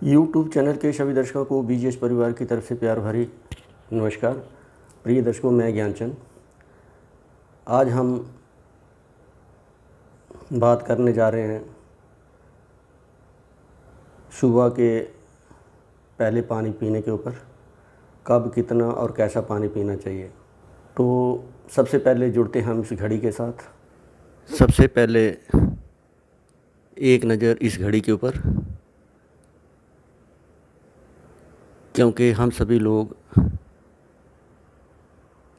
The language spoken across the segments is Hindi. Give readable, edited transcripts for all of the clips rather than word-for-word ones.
यूट्यूब चैनल के सभी दर्शकों को बीजीएस परिवार की तरफ से प्यार भरी नमस्कार। प्रिय दर्शकों, मैं ज्ञानचंद। आज हम बात करने जा रहे हैं सुबह के पहले पानी पीने के ऊपर, कब, कितना और कैसा पानी पीना चाहिए। तो सबसे पहले जुड़ते हैं हम इस घड़ी के साथ। सबसे पहले एक नज़र इस घड़ी के ऊपर, क्योंकि हम सभी लोग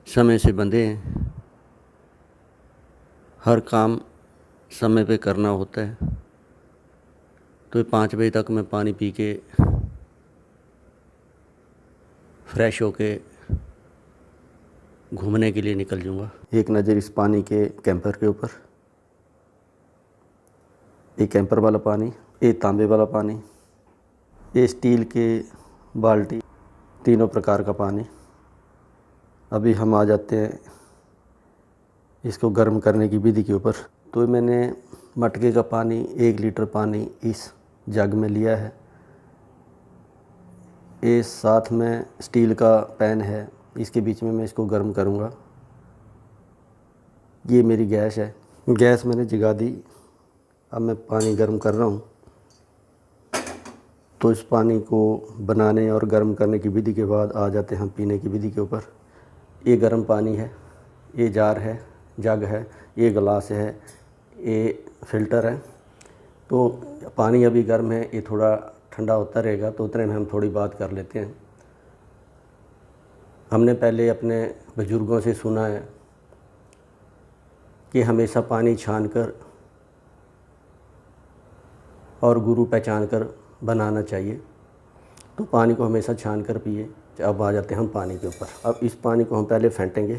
समय से बंधे हैं, हर काम समय पे करना होता है। तो 5 बजे तक मैं पानी पी के फ्रेश होके घूमने के लिए निकल जाऊंगा। एक नज़र इस पानी के कैंपर के ऊपर, ये कैंपर वाला पानी, ये तांबे वाला पानी, ये स्टील के बाल्टी, तीनों प्रकार का पानी। अभी हम आ जाते हैं इसको गर्म करने की विधि के ऊपर। तो मैंने मटके का पानी 1 लीटर पानी इस जग में लिया है। ये साथ में स्टील का पैन है, इसके बीच में मैं इसको गर्म करूँगा। ये मेरी गैस है, गैस मैंने जगा दी। अब मैं पानी गर्म कर रहा हूँ। तो इस पानी को बनाने और गर्म करने की विधि के बाद आ जाते हैं हम पीने की विधि के ऊपर। ये गर्म पानी है, ये जार है, जग है, ये गिलास है, ये फ़िल्टर है। तो पानी अभी गर्म है, ये थोड़ा ठंडा होता रहेगा, तो उतने में हम थोड़ी बात कर लेते हैं। हमने पहले अपने बुजुर्गों से सुना है कि हमेशा पानी छानकर और गुरु पहचान कर बनाना चाहिए। तो पानी को हमेशा छान कर पिए। अब आ जाते हैं हम पानी के ऊपर। अब इस पानी को हम पहले फेंटेंगे।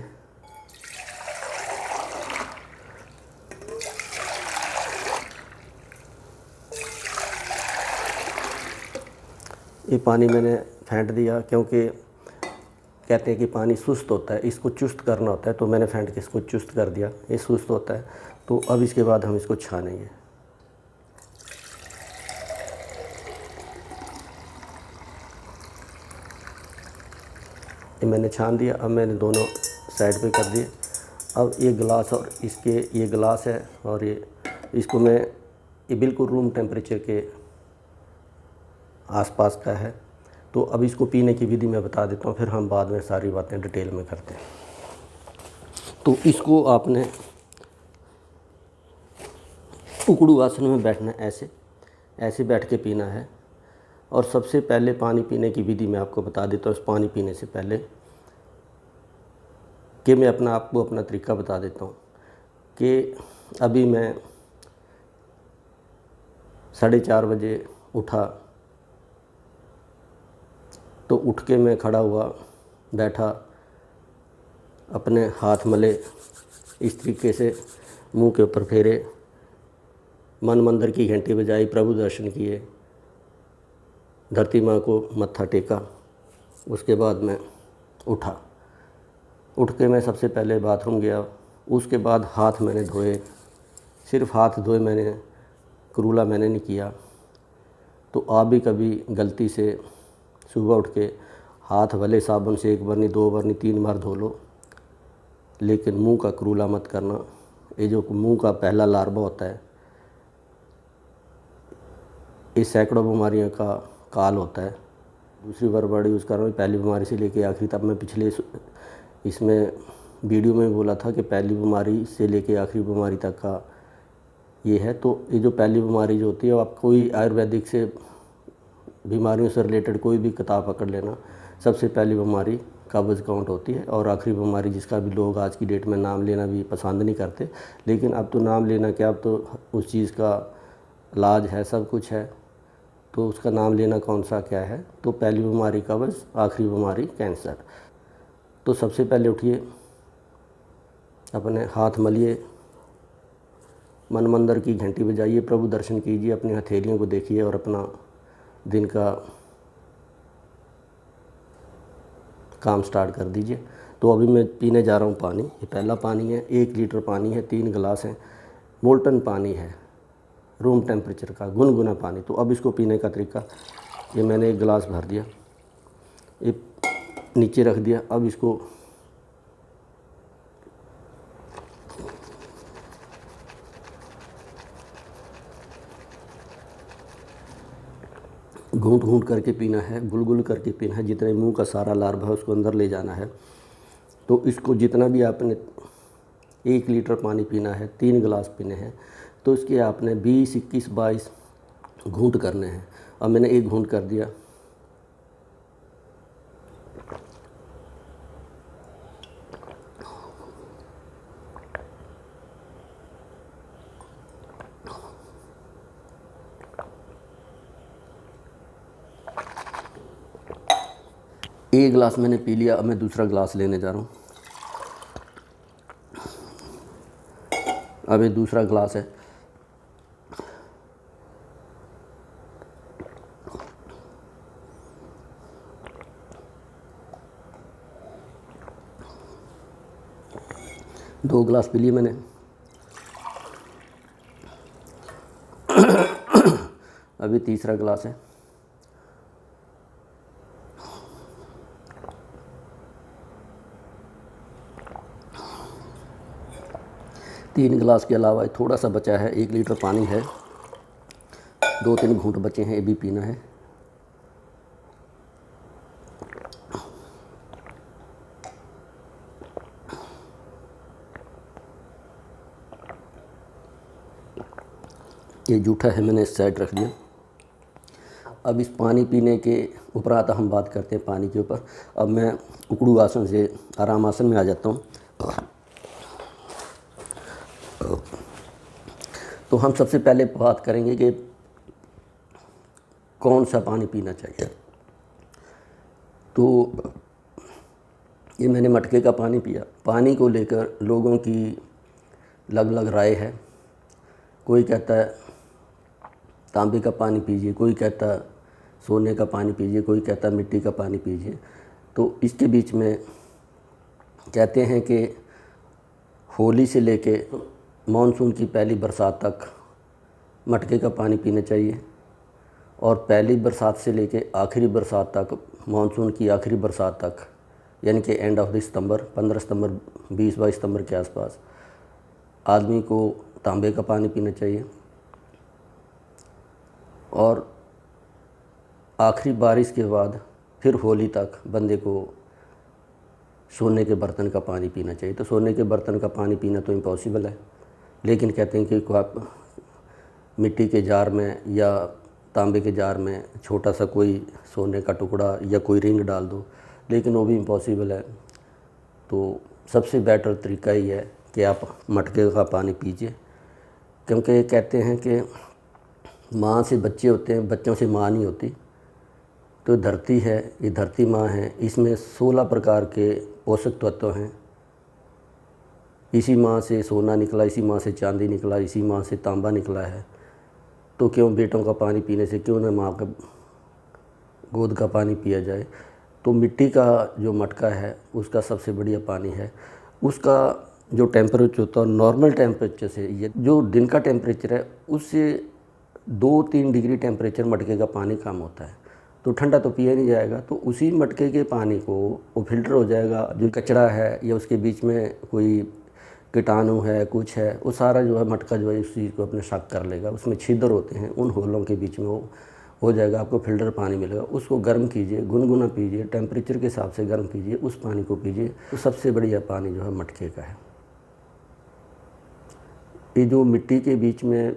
ये पानी मैंने फेंट दिया, क्योंकि कहते हैं कि पानी सुस्त होता है, इसको चुस्त करना होता है। तो मैंने फेंट के इसको चुस्त कर दिया। ये सुस्त होता है। तो अब इसके बाद हम इसको छानेंगे। ये मैंने छान दिया। अब मैंने दोनों साइड पे कर दिए। अब ये गिलास और इसके, ये गिलास है और ये, इसको मैं, ये बिल्कुल रूम टेम्परेचर के आसपास का है। तो अब इसको पीने की विधि मैं बता देता हूँ, फिर हम बाद में सारी बातें डिटेल में करते हैं। तो इसको आपने उकड़ू आसन में बैठना है, ऐसे बैठ के पीना है। और सबसे पहले पानी पीने की विधि मैं आपको बता देता हूँ। इस पानी पीने से पहले कि मैं आपको अपना तरीका बता देता हूँ कि अभी मैं 4:30 बजे उठा। तो उठ के मैं खड़ा हुआ, बैठा, अपने हाथ मले, इस तरीके से मुंह के ऊपर फेरे, मन मंदिर की घंटी बजाई, प्रभु दर्शन किए, धरती माँ को मत्था टेका। उसके बाद मैं उठा। उठ के मैं सबसे पहले बाथरूम गया। उसके बाद हाथ मैंने धोए, सिर्फ हाथ धोए मैंने, कुरूला मैंने नहीं किया। तो आप भी कभी गलती से सुबह उठ के हाथ भले साबुन से 1 बार नहीं, 2 बार नहीं, 3 बार धो लो, लेकिन मुंह का कुरूला मत करना। ये जो मुंह का पहला लार्वा होता है, ये सैकड़ों बीमारियों का काल होता है। दूसरी बार वर्ड यूज़ कर रहा हूँ, पहली बीमारी से लेके आखिरी तक। मैं पिछले इसमें वीडियो में बोला था कि पहली बीमारी से लेके आखिरी बीमारी तक का ये है। तो ये जो पहली बीमारी जो होती है, आप कोई आयुर्वेदिक से बीमारियों से रिलेटेड कोई भी किताब पकड़ लेना, सबसे पहली बीमारी कब्ज़ काउंट होती है। और आखिरी बीमारी जिसका भी लोग आज की डेट में नाम लेना भी पसंद नहीं करते, लेकिन अब तो नाम लेना क्या, अब तो उस चीज़ का इलाज है, सब कुछ है, तो उसका नाम लेना कौन सा क्या है। तो पहली बीमारी कब्ज़, आखिरी बीमारी कैंसर। तो सबसे पहले उठिए, अपने हाथ मलिए, मन मंदिर की घंटी बजाइए, प्रभु दर्शन कीजिए, अपनी हथेलियों को देखिए और अपना दिन का काम स्टार्ट कर दीजिए। तो अभी मैं पीने जा रहा हूँ पानी। ये पहला पानी है, 1 लीटर पानी है, 3 गिलास हैं, मोल्टन पानी है, रूम टेम्परेचर का गुनगुना पानी। तो अब इसको पीने का तरीका, ये मैंने एक गिलास भर दिया, ये नीचे रख दिया। अब इसको घूंट घूंट करके पीना है, गुलगुल करके पीना है। जितने मुंह का सारा लार्वा है उसको अंदर ले जाना है। तो इसको जितना भी आपने 1 लीटर पानी पीना है, 3 गिलास पीने हैं, तो इसके आपने 20, 21, 22 घूंट करने हैं। अब मैंने 1 घूंट कर दिया। एक गिलास मैंने पी लिया। अब मैं दूसरा गिलास लेने जा रहा हूँ। अब ये दूसरा गिलास है। दो गिलास पी लिए मैंने। अभी तीसरा गिलास है। तीन गिलास के अलावा थोड़ा सा बचा है, 1 लीटर पानी है, 2-3 घूंट बचे हैं, ये भी पीना है। ये जूठा है, मैंने इस साइड रख दिया। अब इस पानी पीने के उपरांत हम बात करते हैं पानी के ऊपर। अब मैं उकड़ू आसन से आराम आसन में आ जाता हूँ। तो हम सबसे पहले बात करेंगे कि कौन सा पानी पीना चाहिए। तो ये मैंने मटके का पानी पिया। पानी को लेकर लोगों की अलग अलग राय है। कोई कहता है तांबे का पानी पीजिए, कोई कहता है सोने का पानी पीजिए, कोई कहता है मिट्टी का पानी पीजिए। तो इसके बीच में कहते हैं कि होली से लेके मानसून की पहली बरसात तक मटके का पानी पीना चाहिए, और पहली बरसात से लेके आखिरी बरसात तक, मानसून की आखिरी बरसात तक, यानी कि एंड ऑफ सितंबर, 15 सितंबर, 20-22 सितंबर के आसपास आदमी को तांबे का पानी पीना चाहिए। और आखिरी बारिश के बाद फिर होली तक बंदे को सोने के बर्तन का पानी पीना चाहिए। तो सोने के बर्तन का पानी पीना तो इम्पॉसिबल है, लेकिन कहते हैं कि आप मिट्टी के जार में या तांबे के जार में छोटा सा कोई सोने का टुकड़ा या कोई रिंग डाल दो, लेकिन वो भी इम्पॉसिबल है। तो सबसे बेटर तरीका ही है कि आप मटके का पानी पीजिए, क्योंकि कहते हैं कि माँ से बच्चे होते हैं, बच्चों से माँ नहीं होती। तो धरती है, ये धरती माँ है, इसमें 16 प्रकार के पोषक तत्व हैं। इसी माँ से सोना निकला, इसी माँ से चांदी निकला, इसी माँ से तांबा निकला है। तो क्यों बेटों का पानी पीने से क्यों ना माँ का गोद का पानी पिया जाए। तो मिट्टी का जो मटका है उसका सबसे बढ़िया पानी है। उसका जो टेम्परेचर होता है नॉर्मल टेम्परेचर से, ये जो दिन का टेम्परेचर है उससे 2-3 डिग्री टेम्परेचर मटके का पानी कम होता है। तो ठंडा तो पिया नहीं जाएगा। तो उसी मटके के पानी को वो फिल्टर हो जाएगा। जो कचरा है या उसके बीच में कोई कीटाणु है, कुछ है, वो सारा जो है मटका जो है उस चीज़ को अपने शक कर लेगा। उसमें छिद्र होते हैं, उन होलों के बीच में वो हो जाएगा, आपको फ़िल्टर पानी मिलेगा। उसको गर्म कीजिए, गुनगुना पीजिए, टेम्परेचर के हिसाब से गर्म कीजिए, उस पानी को पीजिए। तो सबसे बढ़िया पानी जो है मटके का है। ये जो मिट्टी के बीच में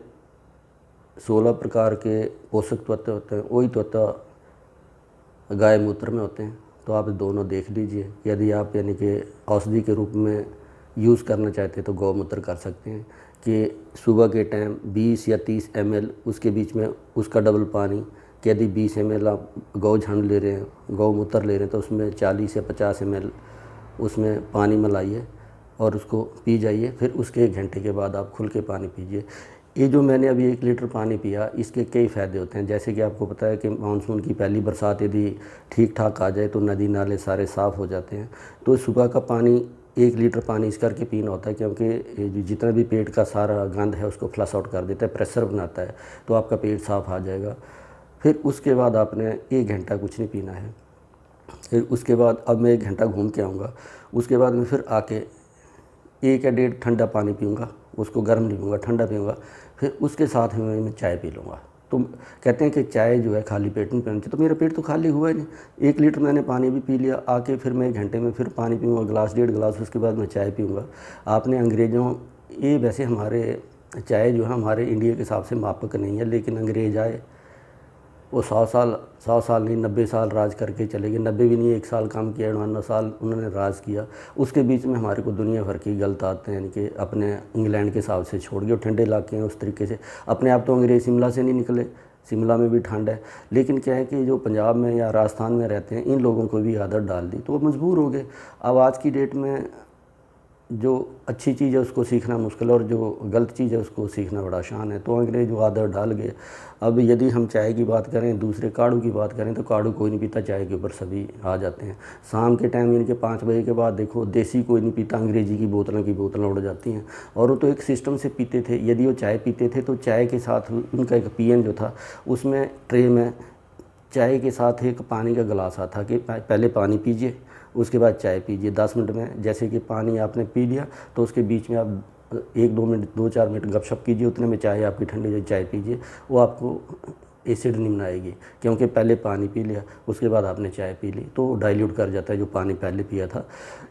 16 प्रकार के पोषक तत्व होते हैं, वही तत्व गाय मूत्र में होते हैं। तो आप दोनों देख लीजिए। यदि आप यानी कि औषधि के रूप में यूज़ करना चाहते हैं तो गौमूत्र कर सकते हैं कि सुबह के टाइम 20 या 30 ml, उसके बीच में उसका डबल पानी, कि यदि 20 ml आप गौ झंड ले रहे हैं, गौमूत्र ले रहे हैं, तो उसमें 40 या 50 ml उसमें पानी मिलाइए और उसको पी जाइए। फिर उसके 1 घंटे के बाद आप खुल के पानी पीजिए। ये जो मैंने अभी 1 लीटर पानी पिया, इसके कई फ़ायदे होते हैं। जैसे कि आपको पता है कि मानसून की पहली बरसात यदि ठीक ठाक आ जाए तो नदी नाले सारे साफ़ हो जाते हैं। तो सुबह का पानी 1 लीटर पानी इस करके पीना होता है, क्योंकि जितना भी पेट का सारा गंद है उसको फ्लश आउट कर देता है, प्रेशर बनाता है, तो आपका पेट साफ़ आ जाएगा। फिर उसके बाद आपने 1 घंटा कुछ नहीं पीना है। फिर उसके बाद अब मैं 1 घंटा घूम के आऊँगा, उसके बाद मैं फिर आके 1 या 1.5 ठंडा पानी पीऊँगा, उसको गर्म नहीं पीऊँगा, ठंडा पीऊँगा। फिर उसके साथ में मैं चाय पी लूँगा। तो कहते हैं कि चाय जो है खाली पेट नहीं पीनी चाहिए, तो मेरा पेट तो खाली हुआ ही नहीं। 1 लीटर मैंने पानी भी पी लिया, आके फिर मैं 1 घंटे में फिर पानी पीऊँगा, गिलास 1.5 गिलास, उसके बाद मैं चाय पीऊँगा। आपने अंग्रेज़ों, ये वैसे हमारे चाय जो है हमारे इंडिया के हिसाब से मापक नहीं है, लेकिन अंग्रेज़ आए, वो 100 साल नहीं 90 साल राज करके चले गए। 90 भी नहीं, 1 साल काम किया, 99 साल उन्होंने राज किया। उसके बीच में हमारे को दुनिया भर की गलत आते हैं, यानी कि अपने इंग्लैंड के हिसाब से छोड़ गए, ठंडे इलाके हैं उस तरीके से। अपने आप तो अंग्रेज़ शिमला से नहीं निकले, शिमला में भी ठंड है, लेकिन क्या है कि जो पंजाब में या राजस्थान में रहते हैं, इन लोगों को भी आदत डाल दी, तो वो मजबूर हो गए। अब आज की डेट में जो अच्छी चीज़ है उसको सीखना मुश्किल है, और जो गलत चीज़ है उसको सीखना बड़ा आसान है। तो अंग्रेज़ जो आदत डाल गए। अब यदि हम चाय की बात करें, दूसरे काढ़ू की बात करें, तो काढ़ू कोई नहीं पीता, चाय के ऊपर सभी आ जाते हैं। शाम के टाइम इनके 5 बजे के बाद देखो देसी कोई नहीं पीता, अंग्रेज़ी की बोतलें उड़ जाती हैं। और वो तो एक सिस्टम से पीते थे। यदि वो चाय पीते थे तो चाय के साथ उनका एक पियन जो था, उसमें ट्रे में चाय के साथ एक पानी का गिलास आता कि पहले पानी पीजिए, उसके बाद चाय पीजिए। 10 मिनट में जैसे कि पानी आपने पी लिया, तो उसके बीच में आप 1-2 मिनट 2-4 मिनट गपशप कीजिए, उतने में चाय आपकी ठंडी जो चाय पीजिए, वो आपको एसिड नहीं बनाएगी, क्योंकि पहले पानी पी लिया, उसके बाद आपने चाय पी ली, तो डाइल्यूट कर जाता है जो पानी पहले पिया था।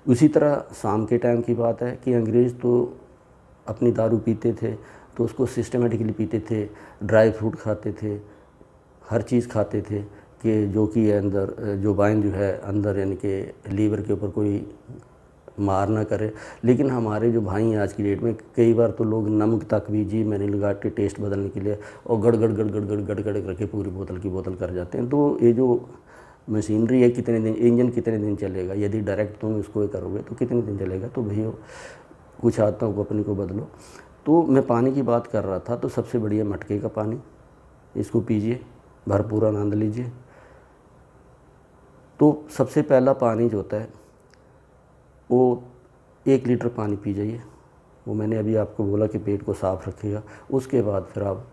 उसी तरह शाम के टाइम की बात है कि अंग्रेज़ तो अपनी दारू पीते थे, तो उसको सिस्टमेटिकली पीते थे, ड्राई फ्रूट खाते थे, हर चीज़ खाते थे कि जो कि अंदर जो वाइन जो है अंदर, यानी कि लीवर के ऊपर कोई मार ना करे। लेकिन हमारे जो भाई हैं आज की डेट में, कई बार तो लोग नमक तक भी जी मैंने लगा के टेस्ट बदलने के लिए, और गड़ गड़ गड़ गड़ गड़ गड़ गड़ करके पूरी बोतल की बोतल कर जाते हैं। तो ये जो मशीनरी है, कितने दिन, इंजन कितने दिन चलेगा? यदि डायरेक्ट तुम इसको करोगे तो कितने दिन चलेगा? तो भैया कुछ आदतों को अपनी को बदलो। तो मैं पानी की बात कर रहा था, तो सबसे बढ़िया मटके का पानी, इसको पीजिए, भरपूर आनंद लीजिए। तो सबसे पहला पानी जो होता है वो 1 लीटर पानी पी जाइए, वो मैंने अभी आपको बोला कि पेट को साफ़ रखेगा। उसके बाद फिर आप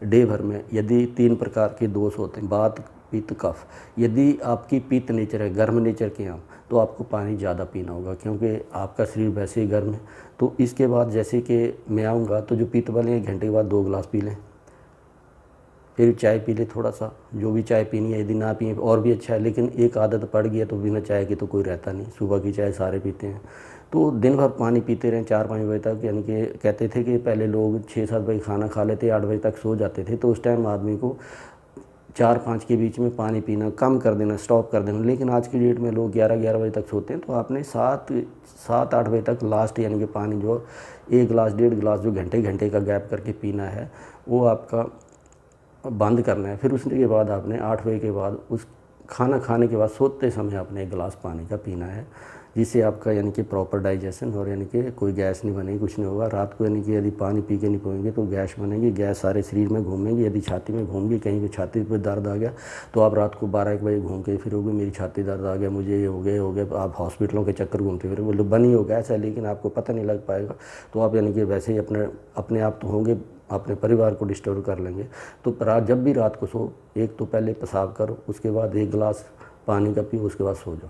डे भर में, यदि 3 प्रकार के दोष होते हैं, वात, पित्त, कफ। यदि आपकी पित्त नेचर है, गर्म नेचर के हैं, तो आपको पानी ज़्यादा पीना होगा, क्योंकि आपका शरीर वैसे ही गर्म है। तो इसके बाद जैसे कि मैं आऊँगा, तो जो पित्त वाले 1 घंटे के बाद 2 गिलास पी लें, फिर चाय पी ले थोड़ा सा, जो भी चाय पीनी है। यदि ना पिए और भी अच्छा है, लेकिन एक आदत पड़ गई है तो बिना चाय के तो कोई रहता नहीं। सुबह की चाय सारे पीते हैं, तो दिन भर पानी पीते रहें 4-5 बजे तक। यानी कि कहते थे कि पहले लोग 6-7 बजे खाना खा लेते, 8 बजे तक सो जाते थे, तो उस टाइम आदमी को 4-5 के बीच में पानी पीना कम कर देना, स्टॉप कर देना। लेकिन आज की डेट में लोग 11-11 बजे तक सोते हैं, तो आपने 7-8 बजे तक लास्ट, यानी कि पानी जो 1 गिलास 1.5 गिलास जो घंटे का गैप करके पीना है, वो आपका बंद करना है। फिर उसके बाद आपने 8 बजे के बाद, उस खाना खाने के बाद सोते समय आपने 1 गिलास पानी का पीना है, जिससे आपका यानी कि प्रॉपर डाइजेशन, और यानी कि कोई गैस नहीं बनेगी, कुछ नहीं होगा। रात को यानी कि यदि पानी पी के नहीं सोएंगे तो गैस बनेगी, गैस सारे शरीर में घूमेंगी। यदि छाती में घूम गई, कहीं भी छाती पर दर्द आ गया, तो आप रात को 12-1 बजे घूम के फिरोगे, मेरी छाती दर्द आ गया, मुझे ये हो गया, आप हॉस्पिटलों के चक्कर घूमते फिरोगे। बोलो बनी हो गैस है, लेकिन आपको पता नहीं लग पाएगा। तो आप यानी कि वैसे ही अपने आप तो होंगे, अपने परिवार को डिस्टर्ब कर लेंगे। तो जब भी रात को सो, एक तो पहले पेशाब करो, उसके बाद 1 गिलास पानी का पियो, उसके बाद सो जाओ।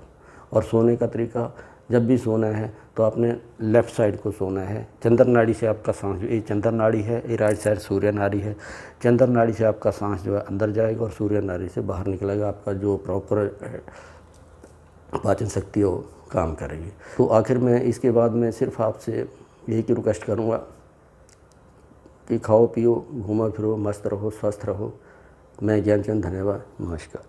और सोने का तरीका, जब भी सोना है तो आपने लेफ़्ट साइड को सोना है। चंद्र नाड़ी से आपका सांस, ये चंद्र नाड़ी है, ये राइट साइड सूर्य नाड़ी है। चंद्र नाड़ी से आपका सांस जो है अंदर जाएगा, और सूर्य नाड़ी से बाहर निकलेगा। आपका जो प्रॉपर पाचन शक्ति हो काम करेगी। तो आखिर में इसके बाद मैं सिर्फ आपसे यही की रिक्वेस्ट करूँगा कि खाओ पियो, घूमो फिरो, मस्त रहो, स्वस्थ रहो। मैं ज्ञानचंद, धन्यवाद, नमस्कार।